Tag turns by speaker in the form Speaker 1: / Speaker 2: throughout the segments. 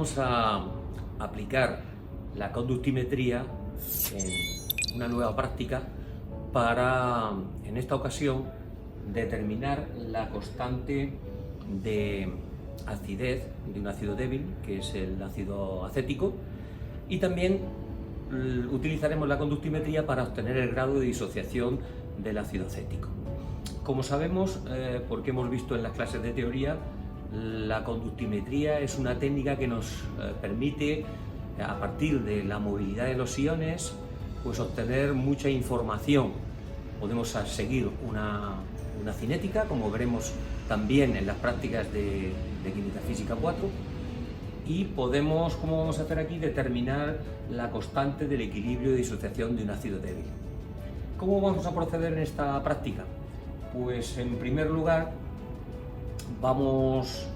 Speaker 1: vamos a aplicar la conductimetría en una nueva práctica para, en esta ocasión, determinar la constante de acidez de un ácido débil, que es el ácido acético, y también utilizaremos la conductimetría para obtener el grado de disociación del ácido acético. Como sabemos, porque hemos visto en las clases de teoría, la conductimetría es una técnica que nos permite, a partir de la movilidad de los iones, pues obtener mucha información. Podemos seguir una cinética, como veremos también en las prácticas de Química Física 4, y podemos, como vamos a hacer aquí, determinar la constante del equilibrio de disociación de un ácido débil. ¿Cómo vamos a proceder en esta práctica? Pues en primer lugar vamos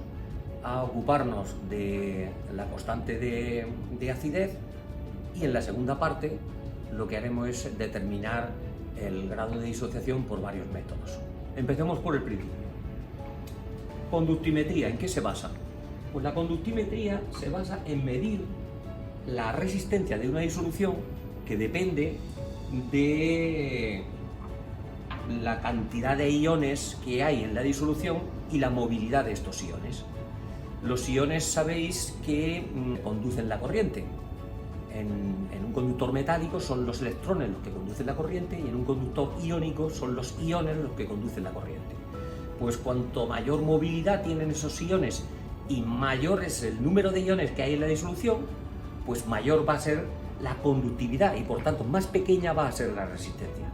Speaker 1: a ocuparnos de la constante de acidez, y en la segunda parte lo que haremos es determinar el grado de disociación por varios métodos. Empecemos por el principio. Conductimetría, ¿en qué se basa? Pues la conductimetría se basa en medir la resistencia de una disolución, que depende de la cantidad de iones que hay en la disolución y la movilidad de estos iones. Los iones sabéis que conducen la corriente. En un conductor metálico son los electrones los que conducen la corriente, y en un conductor iónico son los iones los que conducen la corriente. Pues cuanto mayor movilidad tienen esos iones y mayor es el número de iones que hay en la disolución, pues mayor va a ser la conductividad y por tanto más pequeña va a ser la resistencia.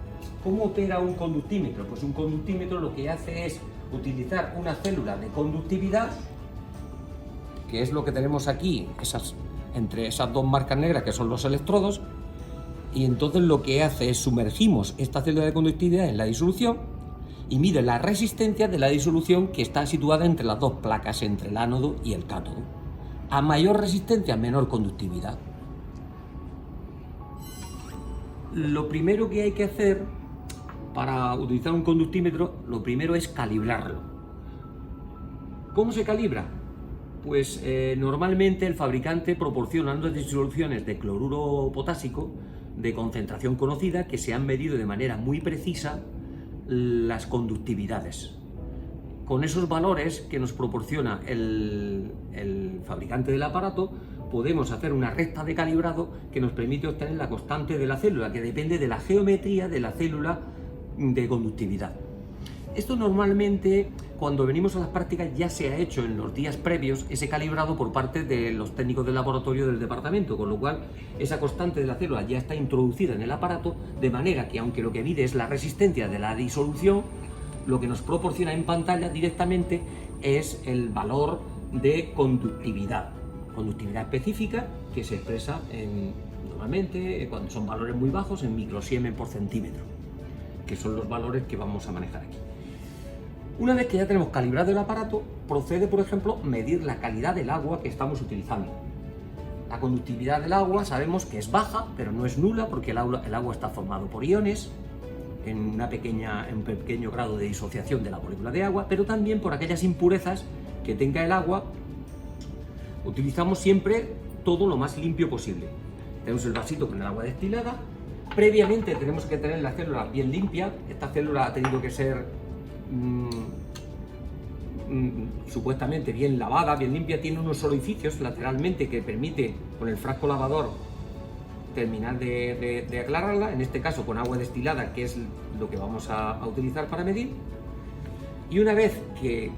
Speaker 1: ¿Cómo opera un conductímetro? Pues un conductímetro lo que hace es utilizar una célula de conductividad, que es lo que tenemos aquí, entre esas dos marcas negras que son los electrodos, y entonces lo que hace es sumergimos esta célula de conductividad en la disolución y mide la resistencia de la disolución, que está situada entre las dos placas, entre el ánodo y el cátodo. A mayor resistencia, menor conductividad. Lo primero que hay que hacer para utilizar un conductímetro, lo primero es calibrarlo. ¿Cómo se calibra? Pues normalmente el fabricante proporciona unas disoluciones de cloruro potásico de concentración conocida, que se han medido de manera muy precisa las conductividades. Con esos valores que nos proporciona el fabricante del aparato, podemos hacer una recta de calibrado que nos permite obtener la constante de la célula, que depende de la geometría de la célula de conductividad. Esto normalmente, cuando venimos a las prácticas, ya se ha hecho en los días previos ese calibrado por parte de los técnicos del laboratorio del departamento, con lo cual esa constante de la célula ya está introducida en el aparato, de manera que, aunque lo que mide es la resistencia de la disolución, lo que nos proporciona en pantalla directamente es el valor de conductividad específica, que se expresa normalmente, cuando son valores muy bajos, en microsiemens por centímetro, que son los valores que vamos a manejar aquí. Una vez que ya tenemos calibrado el aparato, procede, por ejemplo, medir la calidad del agua que estamos utilizando. La conductividad del agua sabemos que es baja, pero no es nula, porque el agua está formado por iones en un pequeño grado de disociación de la molécula de agua, pero también por aquellas impurezas que tenga el agua. Utilizamos siempre todo lo más limpio posible. Tenemos el vasito con el agua destilada. Previamente tenemos que tener la célula bien limpia. Esta célula ha tenido que ser supuestamente bien lavada, bien limpia. Tiene unos orificios lateralmente que permite, con el frasco lavador, terminar de aclararla, en este caso con agua destilada, que es lo que vamos a utilizar para medir. Y una vez que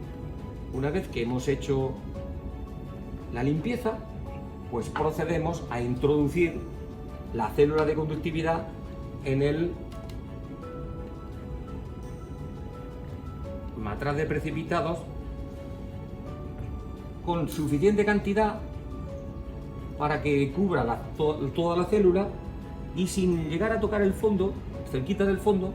Speaker 1: hemos hecho la limpieza, pues procedemos a introducir la célula de conductividad en el matraz de precipitados con suficiente cantidad para que cubra toda la célula y sin llegar a tocar el fondo, cerquita del fondo.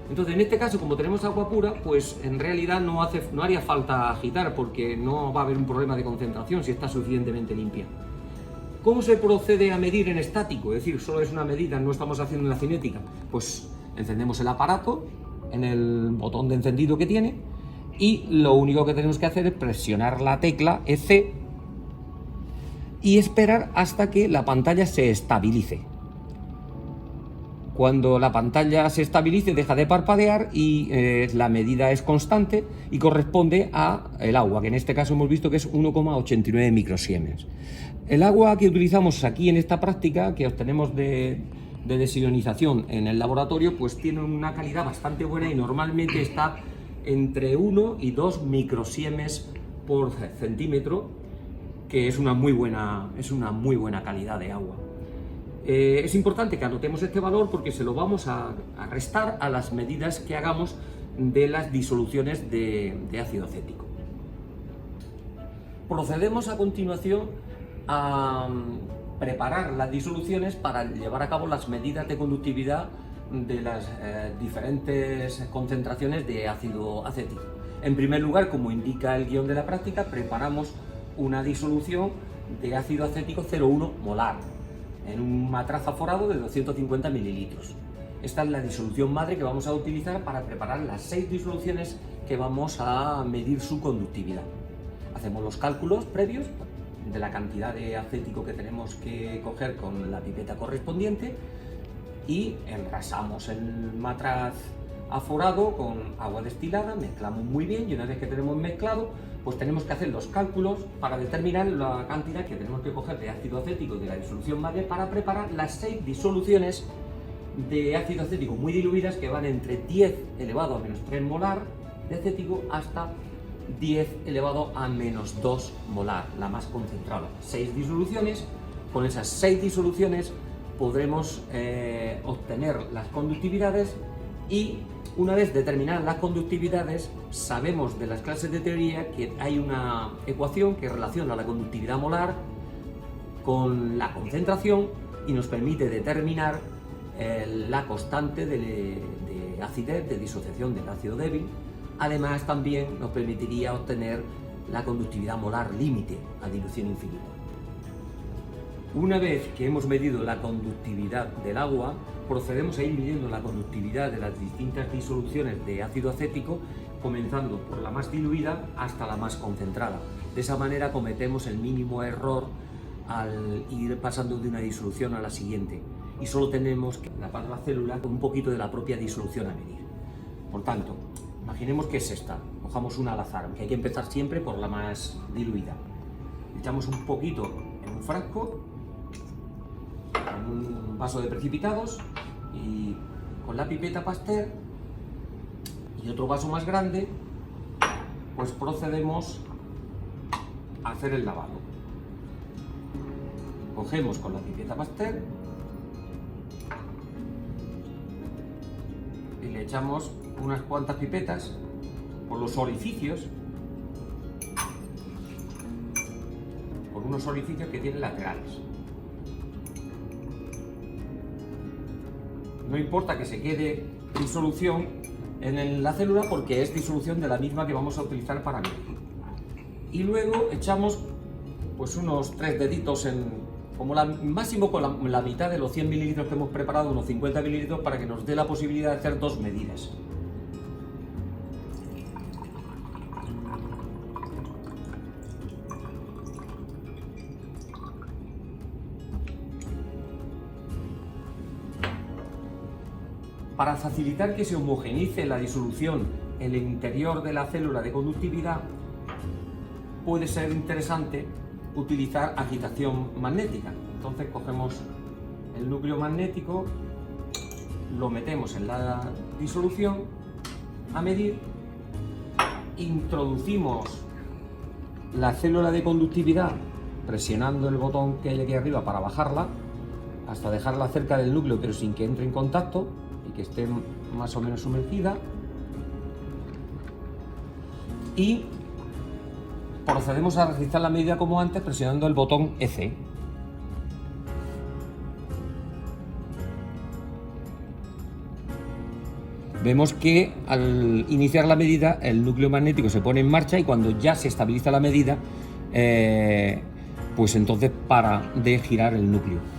Speaker 1: Entonces, en este caso, como tenemos agua pura, pues en realidad no haría falta agitar, porque no va a haber un problema de concentración si está suficientemente limpia. ¿Cómo se procede a medir en estático? Es decir, solo es una medida, no estamos haciendo una cinética. Pues encendemos el aparato en el botón de encendido que tiene y lo único que tenemos que hacer es presionar la tecla EC y esperar hasta que la pantalla se estabilice. Cuando la pantalla se estabilice deja de parpadear y la medida es constante y corresponde al agua, que en este caso hemos visto que es 1,89 microsiemens. El agua que utilizamos aquí en esta práctica, que obtenemos de desionización en el laboratorio, pues tiene una calidad bastante buena y normalmente está entre 1 y 2 microsiemens por centímetro, que es una muy buena calidad de agua. Es importante que anotemos este valor porque se lo vamos a restar a las medidas que hagamos de las disoluciones de ácido acético. Procedemos a continuación a preparar las disoluciones para llevar a cabo las medidas de conductividad de las diferentes concentraciones de ácido acético. En primer lugar, como indica el guión de la práctica, preparamos una disolución de ácido acético 0,1 molar en un matraz aforado de 250 mililitros. Esta es la disolución madre que vamos a utilizar para preparar las 6 disoluciones que vamos a medir su conductividad. Hacemos los cálculos previos de la cantidad de acético que tenemos que coger con la pipeta correspondiente y engrasamos el matraz aforado con agua destilada, mezclamos muy bien y una vez que tenemos mezclado, pues tenemos que hacer los cálculos para determinar la cantidad que tenemos que coger de ácido acético de la disolución madre para preparar las 6 disoluciones de ácido acético muy diluidas que van entre 10 elevado a menos 3 molar de acético hasta 10 elevado a menos 2 molar, la más concentrada. 6 disoluciones, con esas 6 disoluciones podremos obtener las conductividades y una vez determinadas las conductividades, sabemos de las clases de teoría que hay una ecuación que relaciona la conductividad molar con la concentración y nos permite determinar la constante de acidez, de disociación del ácido débil. Además, también nos permitiría obtener la conductividad molar límite a dilución infinita. Una vez que hemos medido la conductividad del agua, procedemos a ir midiendo la conductividad de las distintas disoluciones de ácido acético, comenzando por la más diluida hasta la más concentrada. De esa manera cometemos el mínimo error al ir pasando de una disolución a la siguiente y solo tenemos que tapar la célula con un poquito de la propia disolución a medir. Por tanto, imaginemos que es esta, cojamos una al azar, que hay que empezar siempre por la más diluida. Echamos un poquito en un frasco, en un vaso de precipitados y con la pipeta Pasteur y otro vaso más grande, pues procedemos a hacer el lavado. Cogemos con la pipeta Pasteur y le echamos unas cuantas pipetas por los orificios, por unos orificios que tienen laterales. No importa que se quede disolución en la célula porque es disolución de la misma que vamos a utilizar para medir. Y luego echamos pues unos 3 deditos máximo con la mitad de los 100 mililitros que hemos preparado, unos 50 mililitros, para que nos dé la posibilidad de hacer 2 medidas. Para facilitar que se homogeneice la disolución en el interior de la célula de conductividad, puede ser interesante utilizar agitación magnética. Entonces cogemos el núcleo magnético, lo metemos en la disolución a medir, introducimos la célula de conductividad presionando el botón que hay aquí arriba para bajarla hasta dejarla cerca del núcleo pero sin que entre en contacto y que esté más o menos sumergida, y procedemos a registrar la medida como antes presionando el botón EC. Vemos que al iniciar la medida el núcleo magnético se pone en marcha y cuando ya se estabiliza la medida pues entonces para de girar el núcleo.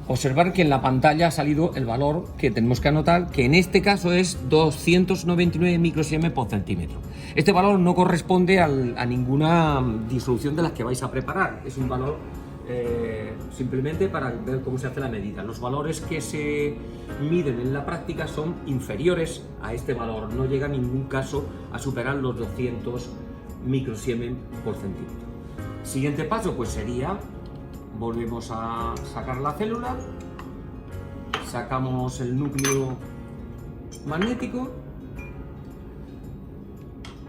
Speaker 1: Observar que en la pantalla ha salido el valor que tenemos que anotar, que en este caso es 299 microsiemens por centímetro. Este valor no corresponde a ninguna disolución de las que vais a preparar, es un valor simplemente para ver cómo se hace la medida. Los valores que se miden en la práctica son inferiores a este valor, no llega en ningún caso a superar los 200 microsiemens por centímetro. Siguiente paso pues sería, volvemos a sacar la célula, sacamos el núcleo magnético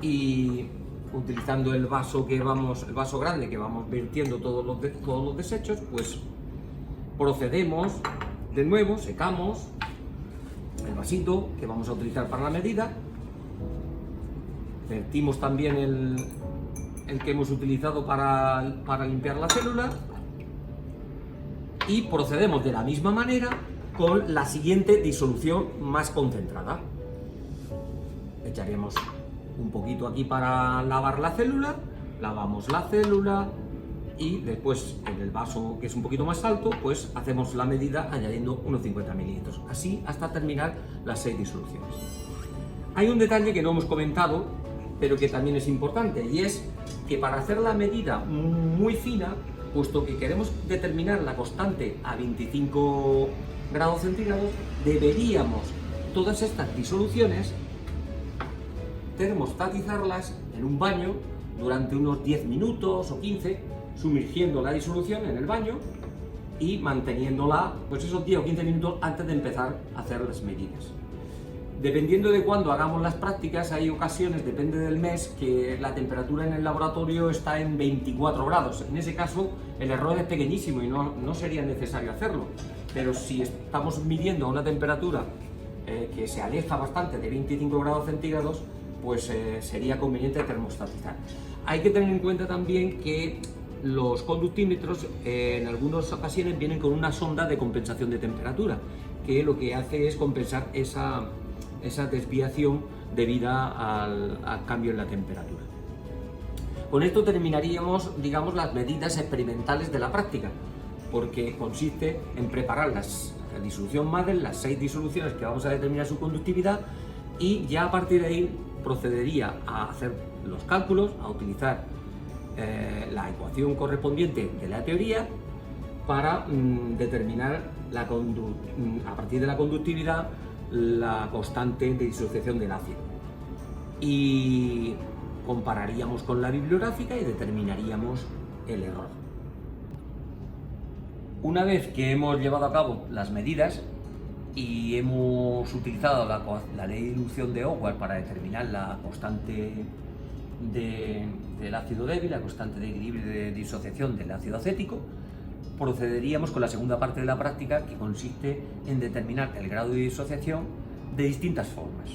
Speaker 1: y utilizando el vaso grande que vamos vertiendo todos los desechos, pues procedemos de nuevo, secamos el vasito que vamos a utilizar para la medida, vertimos también el que hemos utilizado para limpiar la célula y procedemos de la misma manera con la siguiente disolución más concentrada. Echaríamos un poquito aquí para lavar la célula, lavamos la célula y después en el vaso que es un poquito más alto pues hacemos la medida añadiendo unos 50 mililitros, así hasta terminar las 6 disoluciones. Hay un detalle que no hemos comentado pero que también es importante, y es que para hacer la medida muy fina, puesto que queremos determinar la constante a 25 grados centígrados, deberíamos todas estas disoluciones termostatizarlas en un baño durante unos 10 minutos o 15, sumergiendo la disolución en el baño y manteniéndola pues esos 10 o 15 minutos antes de empezar a hacer las medidas. Dependiendo de cuándo hagamos las prácticas, hay ocasiones, depende del mes, que la temperatura en el laboratorio está en 24 grados. En ese caso, el error es pequeñísimo y no sería necesario hacerlo. Pero si estamos midiendo una temperatura que se aleja bastante de 25 grados centígrados, pues sería conveniente termostatizar. Hay que tener en cuenta también que los conductímetros en algunas ocasiones vienen con una sonda de compensación de temperatura, que lo que hace es compensar esa desviación debida al cambio en la temperatura. Con esto terminaríamos, digamos, las medidas experimentales de la práctica, porque consiste en preparar la disolución madre, las 6 disoluciones que vamos a determinar su conductividad, y ya a partir de ahí procedería a hacer los cálculos, a utilizar la ecuación correspondiente de la teoría para determinar a partir de la conductividad la constante de disociación del ácido, y compararíamos con la bibliográfica y determinaríamos el error. Una vez que hemos llevado a cabo las medidas y hemos utilizado la ley de inducción de Howard para determinar la constante del ácido débil, la constante de equilibrio de disociación del ácido acético, procederíamos con la segunda parte de la práctica, que consiste en determinar el grado de disociación de distintas formas.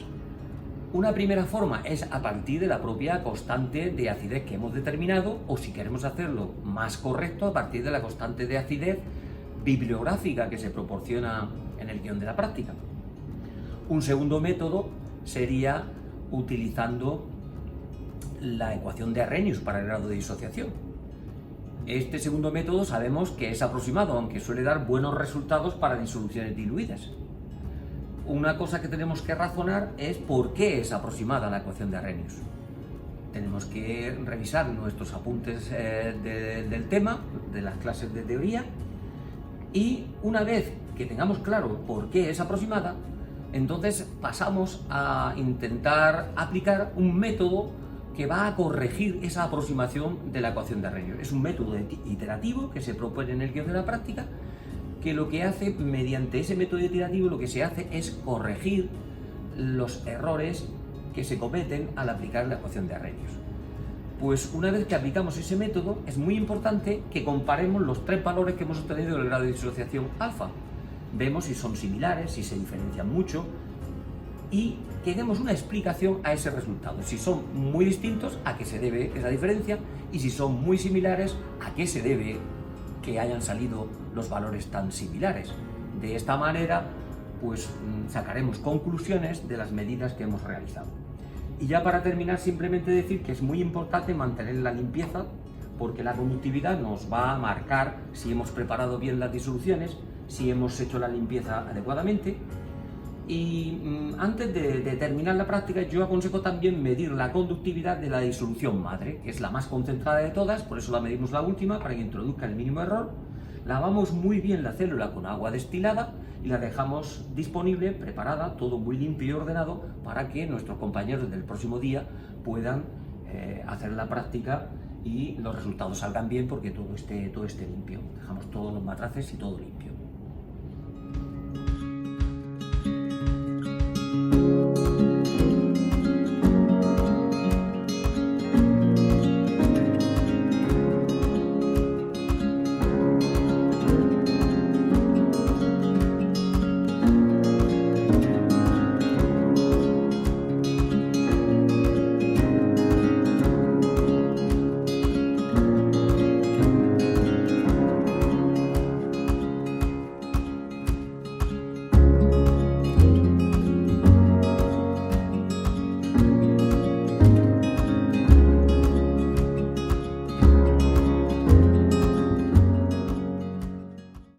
Speaker 1: Una primera forma es a partir de la propia constante de acidez que hemos determinado, o si queremos hacerlo más correcto, a partir de la constante de acidez bibliográfica que se proporciona en el guión de la práctica. Un segundo método sería utilizando la ecuación de Arrhenius para el grado de disociación. Este segundo método sabemos que es aproximado, aunque suele dar buenos resultados para disoluciones diluidas. Una cosa que tenemos que razonar es por qué es aproximada la ecuación de Arrhenius. Tenemos que revisar nuestros apuntes del tema, de las clases de teoría, y una vez que tengamos claro por qué es aproximada, entonces pasamos a intentar aplicar un método que va a corregir esa aproximación de la ecuación de Arrhenius. Es un método iterativo que se propone en el guión de la práctica, que lo que hace, mediante ese método iterativo, lo que se hace es corregir los errores que se cometen al aplicar la ecuación de Arrhenius. Pues una vez que aplicamos ese método, es muy importante que comparemos los 3 valores que hemos obtenido del grado de disociación alfa. Vemos si son similares, si se diferencian mucho, y que demos una explicación a ese resultado. Si son muy distintos, a qué se debe esa diferencia, y si son muy similares, a qué se debe que hayan salido los valores tan similares. De esta manera, pues sacaremos conclusiones de las medidas que hemos realizado. Y ya para terminar, simplemente decir que es muy importante mantener la limpieza, porque la conductividad nos va a marcar si hemos preparado bien las disoluciones, si hemos hecho la limpieza adecuadamente, Y antes de terminar la práctica, yo aconsejo también medir la conductividad de la disolución madre, que es la más concentrada de todas, por eso la medimos la última, para que introduzca el mínimo error. Lavamos muy bien la célula con agua destilada y la dejamos disponible, preparada, todo muy limpio y ordenado, para que nuestros compañeros del próximo día puedan hacer la práctica y los resultados salgan bien porque todo esté limpio. Dejamos todos los matraces y todo limpio.